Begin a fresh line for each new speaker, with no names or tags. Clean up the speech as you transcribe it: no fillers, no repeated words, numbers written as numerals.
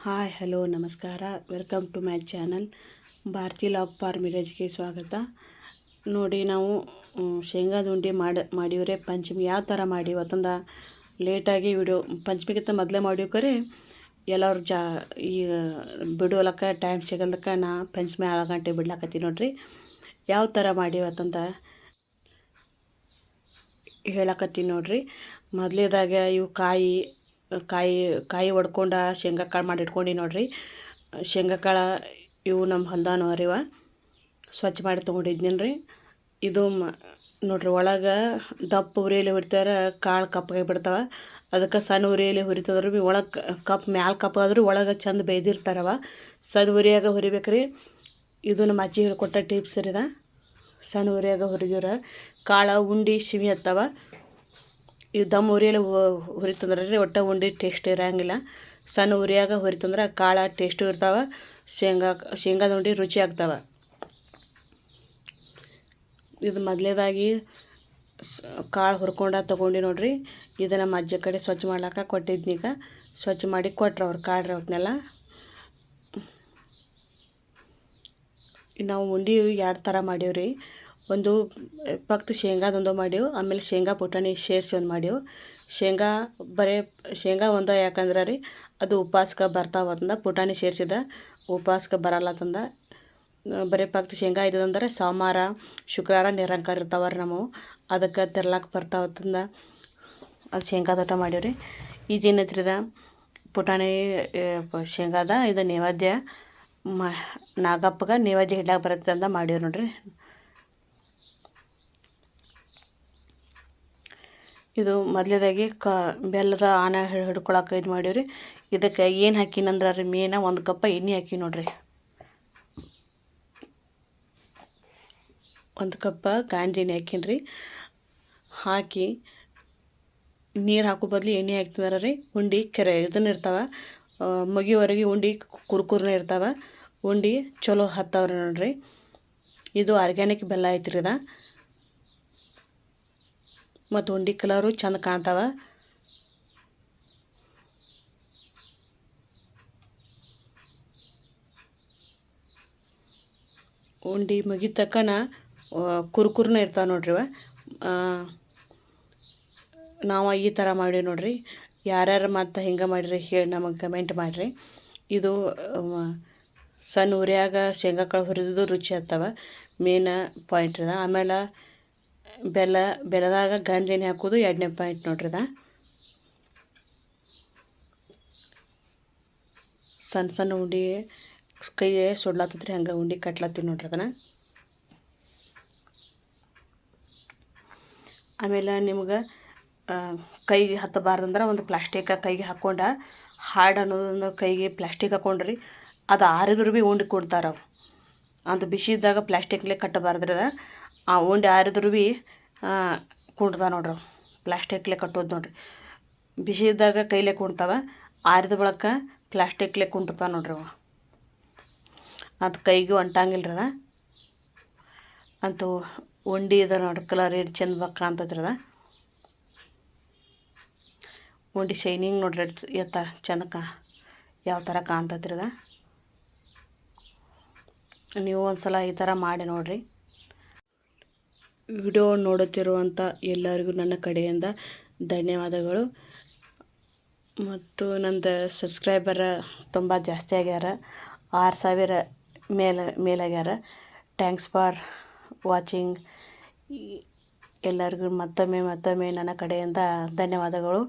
Hi hello ನಮಸ್ಕಾರ welcome to my channel Bharathi log for ಮಿರೇಜ್ಗೆ ಸ್ವಾಗತ. ನೋಡಿ ನಾವು ಶೇಂಗಾದ ಉಂಡೆ ಮಾಡಿವ್ರೆ ಪಂಚಮಿ ಯಾವ ಥರ ಮಾಡಿ ಇವತ್ತೊಂದು ಲೇಟಾಗಿ ವಿಡಿಯೋ ಪಂಚಮಿಗಿಂತ ಮೊದಲೇ ಮಾಡಿವ್ಕರೆ ಎಲ್ಲರೂ ಈ ಬಿಡೋಲಕ್ಕ ಟೈಮ್ ಸಿಗಲ್ದಕ್ಕೆ ನಾ ಪಂಚಮಿ 6 ಗಂಟೆ ಬಿಡ್ಲಾಕತ್ತೀನಿ ನೋಡ್ರಿ. ಯಾವ ಥರ ಮಾಡಿ ಇವತ್ತಂತ ಹೇಳಕತ್ತೀನಿ ನೋಡ್ರಿ. ಮೊದಲೇದಾಗ ಇವು ಕಾಯಿ ಒಡ್ಕೊಂಡು ಶೇಂಗಾ ಕಾಳು ಮಾಡಿ ಇಟ್ಕೊಂಡು ನೋಡ್ರಿ. ಶೇಂಗಾ ಕಾಳು ಇವು ನಮ್ಮ ಹೊಲ್ದಾನು ಅರಿವ ಸ್ವಚ್ಛ ಮಾಡಿ ತೊಗೊಂಡಿದ್ದೀನಿ ರೀ. ಇದು ನೋಡ್ರಿ ಒಳಗೆ ದಪ್ಪ ಉರಿಯಲ್ಲಿ ಹುರಿತಾರೆ, ಕಾಳು ಕಪ್ಪಗೆ ಬಿಡ್ತಾವೆ. ಅದಕ್ಕೆ ಸಣ್ಣ ಉರಿಯಲ್ಲಿ ಹುರಿತಂದ್ರೆ ಭೀ ಒಳಗೆ ಮ್ಯಾಲೆ ಕಪ್ಪಾದ್ರೂ ಒಳಗೆ ಚಂದ ಬೇಯ್ದಿರ್ತಾರವ. ಸಣ್ಣ ಉರಿಯಾಗ ಹುರಿಬೇಕ್ರಿ. ಇದು ನಮ್ಮ ಅಜ್ಜಿ ಹೇಳ್ಕೊಟ್ಟ ಟಿಪ್ಸ್ ಇರಿದ. ಸಣ್ಣ ಉರಿಯಾಗ ಹುರಿದಿರ ಕಾಳು ಉಂಡೆ ಸಿಹಿ ಹತ್ತವ. ಇವು ದಮ್ಮ ಉರಿಯಲ್ಲಿ ಹುರಿತಂದ್ರೆ ರೀ ಒಟ್ಟು ಉಂಡೆ ಟೇಸ್ಟ್ ಇರೋಂಗಿಲ್ಲ. ಸಣ್ಣ ಉರಿಯಾಗ ಹುರಿತಂದ್ರೆ ಕಾಳು ಟೇಸ್ಟು ಇರ್ತಾವೆ, ಶೇಂಗಾದ ಉಂಡೆ ರುಚಿ ಆಗ್ತಾವೆ. ಇದು ಮೊದಲೇದಾಗಿ ಕಾಳು ಹುರ್ಕೊಂಡು ತೊಗೊಂಡು ನೋಡ್ರಿ. ಇದು ನಮ್ಮ ಅಜ್ಜಿ ಕಡೆ ಸ್ವಚ್ಛ ಮಾಡ್ಲಿಕ್ಕೆ ಕೊಟ್ಟಿದ್ನೀಗ. ಸ್ವಚ್ಛ ಮಾಡಿ ಕೊಟ್ರು ಅವ್ರು ಕಾಳ್ರಿ ಅವನ್ನೆಲ್ಲ. ನಾವು ಉಂಡೆ 2 ಥರ ಮಾಡೀವ್ರಿ. ಒಂದು ಫಕ್ತ್ ಶೇಂಗಾದೊಂದು ಮಾಡೀವಿ, ಆಮೇಲೆ ಶೇಂಗಾ ಪುಟಾಣಿ ಸೇರಿಸಿ ಒಂದು ಮಾಡೀವಿ. ಶೇಂಗಾ ಒಂದು ಯಾಕಂದ್ರೆ ರೀ ಅದು ಉಪವಾಸಕ್ಕೆ ಬರ್ತಾವಂದ, ಪುಟಾಣಿ ಸೇರಿಸಿದ ಉಪವಾಸಕ್ಕೆ ಬರಲ್ಲತ್ತಂದ. ಬರೀ ಫಕ್ತ್ ಶೇಂಗಾ ಇದ್ದದಂದ್ರೆ ಸೋಮವಾರ ಶುಕ್ರವಾರ ನಿರಂಕಾರ ಇರ್ತಾವ್ರಿ ನಮ್ಮವು, ಅದಕ್ಕೆ ತರ್ಲಾಕ್ಕೆ ಬರ್ತಾವತ್ತಂದ ಅದು ಶೇಂಗಾದೋಟ ಮಾಡೀವ್ರಿ. ಇದೇನೈತ್ರಿದ ಪುಟಾಣಿ ಶೇಂಗಾದ ಇದು ನೈವೇದ್ಯ ನಾಗಪ್ಪಗೆ ನೈವೇದ್ಯ ಇಡ್ಲಾಕ ಬರುತ್ತೆ ಅಂತ ಮಾಡೀವಿ ನೋಡ್ರಿ. ಇದು ಮೊದಲೇದಾಗಿ ಬೆಲ್ಲದ ಆನ ಹಿಡ್ಕೊಳಕ್ಕೆ ಇದು ಮಾಡೀವ್ರಿ. ಇದಕ್ಕೆ ಏನು ಹಾಕಿನಂದ್ರೆ ರೀ ಮೇನ 1 ಕಪ್ ಎಣ್ಣೆ ಹಾಕಿ ನೋಡ್ರಿ. 1 ಕಪ್ ಕಾಂಜಿ ಎಣ್ಣೆ ಹಾಕಿನ್ರಿ. ಹಾಕಿ ನೀರು ಹಾಕೋ ಬದಲು ಎಣ್ಣೆ ಹಾಕ್ತಿದಾರೆ ರೀ. ಉಂಡೆ ಇದನ್ನ ಇರ್ತಾವೆ, ಮುಗಿವರೆಗೆ ಉಂಡೆ ಕುರ್ಕುರ್ನೇ ಇರ್ತಾವೆ. ಉಂಡೆ ಚಲೋ ಹತ್ತವ್ರಿ ನೋಡ್ರಿ. ಇದು ಆರ್ಗ್ಯಾನಿಕ್ ಬೆಲ್ಲ ಐತ್ರಿ ಇದು. ಮತ್ತು ಉಂಡೆ ಕಲರು ಚಂದ ಕಾಣ್ತಾವೆ. ಉಂಡೆ ಮುಗಿದ ತಕ್ಕನ ಕುರ್ಕುರ್ನೇ ಇರ್ತಾವೆ ನೋಡ್ರಿ. ನಾವು ಈ ಥರ ಮಾಡೀವಿ ನೋಡ್ರಿ. ಯಾರ್ಯಾರು ಮತ್ತು ಹಿಂಗೆ ಮಾಡಿರಿ ಹೇಳಿ ನಮಗೆ ಕಮೆಂಟ್ ಮಾಡಿರಿ. ಇದು ಸಣ್ಣ ಉರಿಯಾಗ ಶೇಂಗಾ ಕಾಳು ಹುರಿದು ರುಚಿ ಹತ್ತವೆ, ಮೇನ್ ಪಾಯಿಂಟ್ ಇದೆ. ಆಮೇಲೆ ಬೆಲ್ಲದಾಗ ಗಂಜಿ ಹಾಕೋದು 2ನೇ ಪಾಯಿಂಟ್ ನೋಡ್ರಿ. ಸಣ್ಣ ಉಂಡೆ ಕೈ ಸುಡ್ಲಾತತ್ರಿ, ಹಂಗೆ ಉಂಡೆ ಕಟ್ಲತ್ತೀನಿ ನೋಡ್ರಿ ಅದನ್ನು. ಆಮೇಲೆ ನಿಮ್ಗೆ ಕೈಗೆ ಹತ್ತಬಾರ್ದಂದ್ರೆ ಒಂದು ಪ್ಲಾಸ್ಟಿಕ್ ಕೈಗೆ ಹಾಕ್ಕೊಂಡು ಹಾರ್ಡ್ ಅನ್ನೋದೊಂದು ಕೈಗೆ ಪ್ಲಾಸ್ಟಿಕ್ ಹಾಕ್ಕೊಂಡ್ರಿ. ಅದು ಆರಿದ್ರು ಭೀ ಉಂಡೆ ಕೊಡ್ತಾರೆ ಅವ್ರು. ಅದು ಬಿಸಿ ಇದ್ದಾಗ ಪ್ಲಾಸ್ಟಿಕ್ಲೆ ಕಟ್ಟಬಾರ್ದ್ರಿ. ಅದು ಆ ಉಂಡೆ ಆರಿದ್ರು ಭೀ ಕುಣ್ತಾವೆ ನೋಡ್ರಿ. ಪ್ಲಾಸ್ಟಿಕ್ಲೆ ಕಟ್ಟೋದು ನೋಡ್ರಿ. ಬಿಸಿ ಇದ್ದಾಗ ಕೈಲೇ ಕುಣ್ತಾವೆ, ಆರಿದ ಬಳಕ ಪ್ಲಾಸ್ಟಿಕ್ಲೆ ಕುಂಟಿರ್ತಾವೆ ನೋಡ್ರಿ ಅವು. ಅದು ಕೈಗೂ ಅಂಟಂಗಿಲ್ರಿ ಅದು. ಅಂತೂ ಉಂಡೆ ಇದೆ ನೋಡ್ರಿ, ಕಲರ್ ಎಷ್ಟು ಚಂದ ಕಾಣ್ತದ್ರಿ ಅದು. ಉಂಡೆ ಶೈನಿಂಗ್ ನೋಡ್ರಿ ಚಂದ ಯಾವ ಥರ ಕಾಣ್ತದ್ರಿ ಅದು. ನೀವು ಒಂದು ಸಲ ಈ ಥರ ಮಾಡಿ ನೋಡಿರಿ. ವಿಡಿಯೋ ನೋಡುತ್ತಿರುವಂಥ ಎಲ್ಲರಿಗೂ ನನ್ನ ಕಡೆಯಿಂದ ಧನ್ಯವಾದಗಳು. ಮತ್ತು ನಂದು ಸಬ್ಸ್ಕ್ರೈಬರ್ ತುಂಬ ಜಾಸ್ತಿ ಆಗ್ಯಾರ, 6000 ಮೇಲಾಗ್ಯಾರ. Thanks for watching. ಎಲ್ಲರಿಗೂ ಮತ್ತೊಮ್ಮೆ ನನ್ನ ಕಡೆಯಿಂದ ಧನ್ಯವಾದಗಳು.